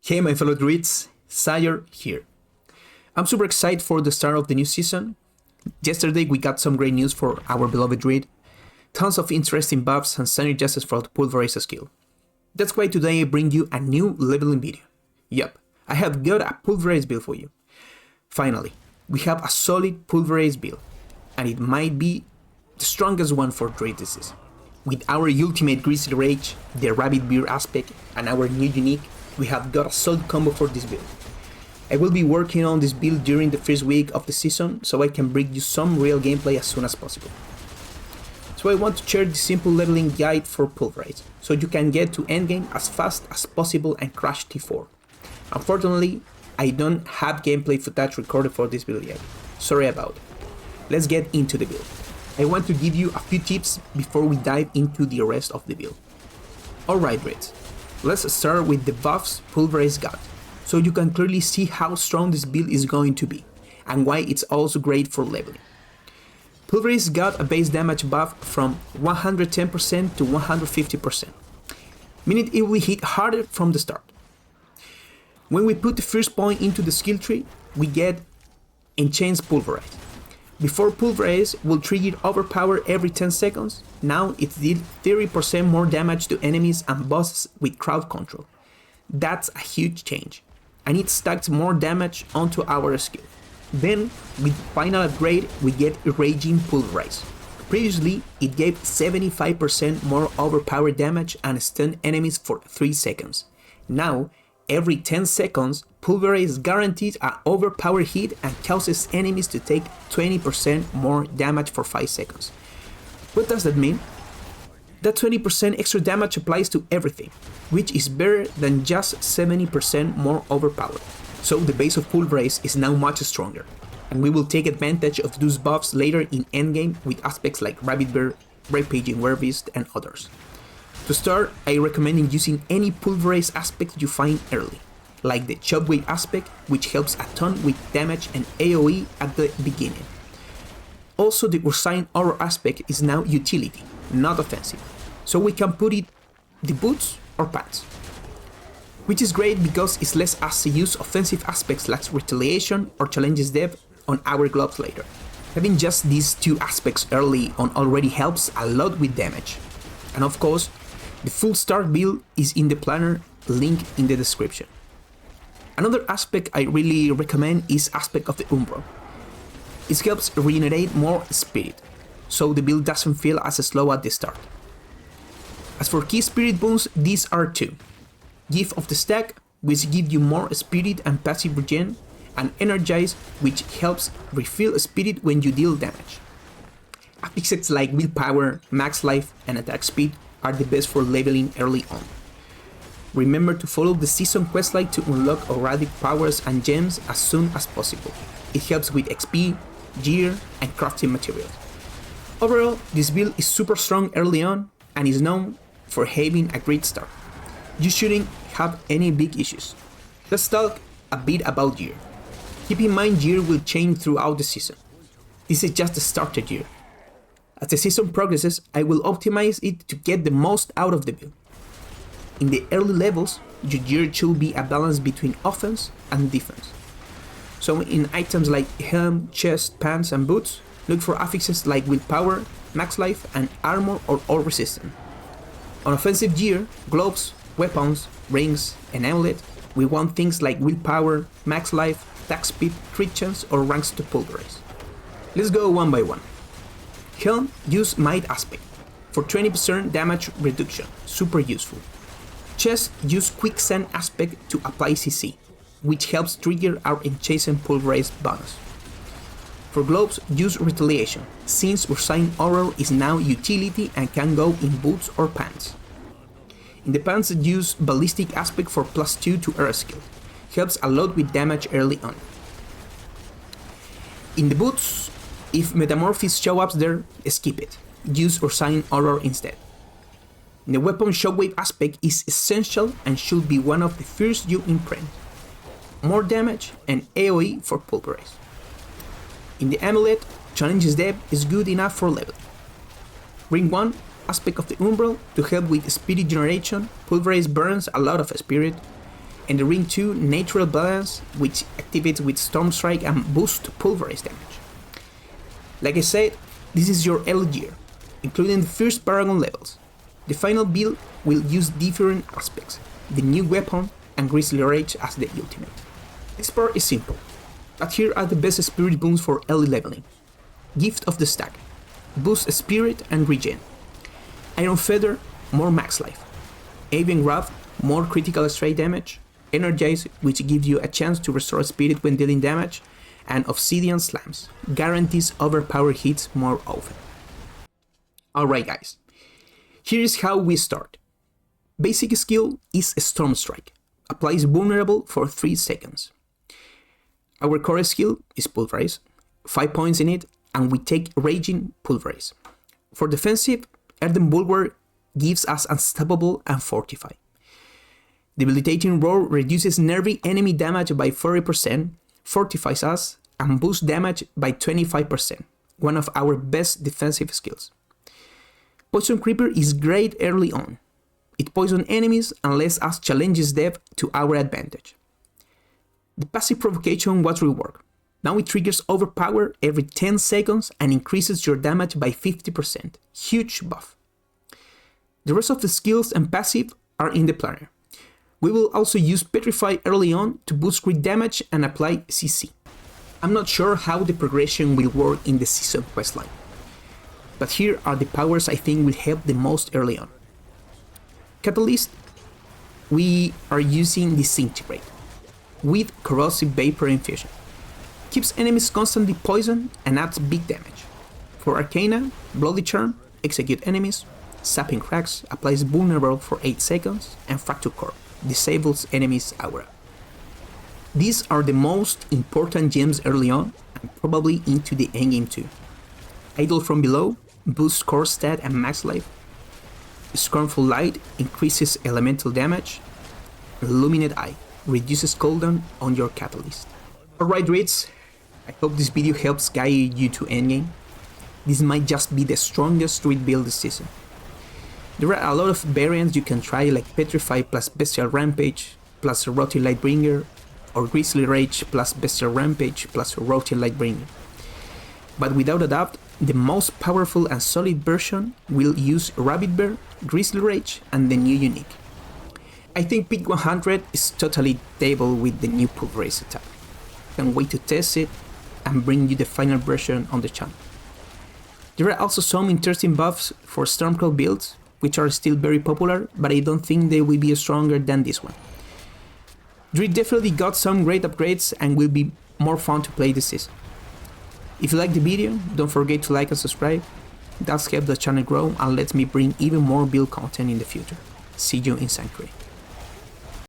Hey my fellow Druids, Zaior here. I'm super excited for the start of the new season. Yesterday we got some great news for our beloved Druid. Tons of interesting buffs and sanity justice for the PULVERIZE skill. That's why today I bring you a new leveling video. Yup, I have got a PULVERIZE build for you. Finally, we have a solid PULVERIZE build, and it might be the strongest one for Druid this season. With our ultimate Grizzly Rage, the Rabbit Beard aspect, and our new unique, we have got a solid combo for this build. I will be working on this build during the first week of the season so I can bring you some real gameplay as soon as possible. So I want to share this simple leveling guide for PULVERIZE, so you can get to endgame as fast as possible and crash T4. Unfortunately, I don't have gameplay footage recorded for this build yet. Sorry about it. Let's get into the build. I want to give you a few tips before we dive into the rest of the build. Alright Druids, let's start with the buffs PULVERIZE got, so you can clearly see how strong this build is going to be, and why it's also great for leveling. PULVERIZE got a base damage buff from 110% to 150%, meaning it will hit harder from the start. When we put the first point into the skill tree, we get Enchant's PULVERIZE. Before PULVERIZE will trigger overpower every 10 seconds, now it deals 30% more damage to enemies and bosses with crowd control. That's a huge change, and it stacks more damage onto our skill. Then, with final upgrade, we get Raging PULVERIZE. Previously, it gave 75% more overpower damage and stunned enemies for 3 seconds. Now, every 10 seconds, PULVERIZE guarantees an overpower hit and causes enemies to take 20% more damage for 5 seconds. What does that mean? That 20% extra damage applies to everything, which is better than just 70% more overpowered. So the base of PULVERIZE is now much stronger, and we will take advantage of those buffs later in endgame with aspects like Rabbit Beard, Rampaging Werbeast, and others. To start, I recommend using any PULVERIZE aspect you find early, like the Shockwave aspect, which helps a ton with damage and AoE at the beginning. Also, the Ursine Aura aspect is now utility, not offensive, so we can put it the boots or pants. Which is great because it lets us use offensive aspects like Retaliation or Challenges Dev on our gloves later. Having just these two aspects early on already helps a lot with damage. And of course, the full start build is in the planner, link in the description. Another aspect I really recommend is aspect of the Umbral. It helps regenerate more spirit, so the build doesn't feel as slow at the start. As for key spirit boons, these are two. Gift of the Stack, which gives you more spirit and passive regen, and Energize, which helps refill spirit when you deal damage. Affixes like Willpower, Max Life, and Attack Speed are the best for leveling early on. Remember to follow the season questline to unlock erratic powers and gems as soon as possible. It helps with XP, gear, and crafting materials. Overall, this build is super strong early on and is known for having a great start. You shouldn't have any big issues. Let's talk a bit about gear. Keep in mind gear will change throughout the season. This is just the starter gear. As the season progresses, I will optimize it to get the most out of the build. In the early levels, your gear should be a balance between offense and defense. So in items like helm, chest, pants, and boots, look for affixes like Willpower, Max Life, and Armor or All Resistant. On offensive gear, gloves, weapons, rings, and amulet, we want things like Willpower, Max Life, Attack Speed, Crit Chance, or ranks to PULVERIZE. Let's go one by one. Helm, use Might aspect for 20% damage reduction, super useful. Chest, use Quicksand aspect to apply CC, which helps trigger our Enchanted PULVERIZE bonus. For gloves, use Retaliation, since Ursine Aura is now utility and can go in boots or pants. In the pants, use Ballistic aspect for +2 to air skill, helps a lot with damage early on. In the boots, if Metamorphosis show up there, skip it, use Ursine Aura instead. The weapon Shockwave aspect is essential and should be one of the first you imprint. More damage and AoE for PULVERIZE. In the amulet, Challenges Dev is good enough for level. Ring 1, aspect of the Umbral, to help with spirit generation. PULVERIZE burns a lot of spirit. and the Ring 2 Natural Balance, which activates with Storm Strike and boosts Pulverize damage. Like I said, this is your early gear, including the first Paragon levels. The final build will use different aspects, the new weapon and Grizzly Rage as the ultimate. This part is simple, but here are the best spirit boons for early leveling. Gift of the Stack, boost spirit and regen. Iron Feather, more max life. Avian Grab, more critical strike damage. Energize, which gives you a chance to restore spirit when dealing damage. And Obsidian Slams, guarantees overpowered hits more often. Alright guys, here is how we start. Basic skill is Storm Strike, applies vulnerable for 3 seconds. Our core skill is Pulverize, 5 points in it, and we take Raging Pulverize. For defensive, Earthen Bulwark gives us Unstoppable and Fortify. Debilitating Roar reduces nervy enemy damage by 40%, fortifies us, and boosts damage by 25%, one of our best defensive skills. Poison Creeper is great early on. It poisons enemies and lets us challenge them to our advantage. The passive provocation was reworked. Now it triggers Overpower every 10 seconds and increases your damage by 50%. Huge buff. The rest of the skills and passive are in the planner. We will also use Petrify early on to boost crit damage and apply CC. I'm not sure how the progression will work in the season questline, but here are the powers I think will help the most early on. Catalyst, we are using Disintegrate with Corrosive Vapor Infusion. Keeps enemies constantly poisoned and adds big damage. For Arcana, Bloody Charm, execute enemies. Sapping Cracks applies vulnerable for 8 seconds, and Fracture Core disables enemies' aura. These are the most important gems early on, and probably into the endgame too. Idol from Below boosts core stat and max life. Scornful Light increases elemental damage. Illuminate Eye reduces cooldown on your catalyst. Alright Druids, I hope this video helps guide you to endgame. This might just be the strongest Druid build this season. There are a lot of variants you can try, like Petrify plus Bestial Rampage plus Rotting Lightbringer, or Grizzly Rage plus Bestial Rampage plus Rotting Lightbringer. But without a doubt, the most powerful and solid version will use Rabbit Bear, Grizzly Rage, and the new unique. I think pick 100 is totally stable with the new Pulverize attack. Can't wait to test it and bring you the final version on the channel. There are also some interesting buffs for Stormclaw builds, which are still very popular, but I don't think they will be stronger than this one. Druid definitely got some great upgrades and will be more fun to play this season. If you like the video, don't forget to like and subscribe. That helps the channel grow and lets me bring even more build content in the future. See you in Sanctuary.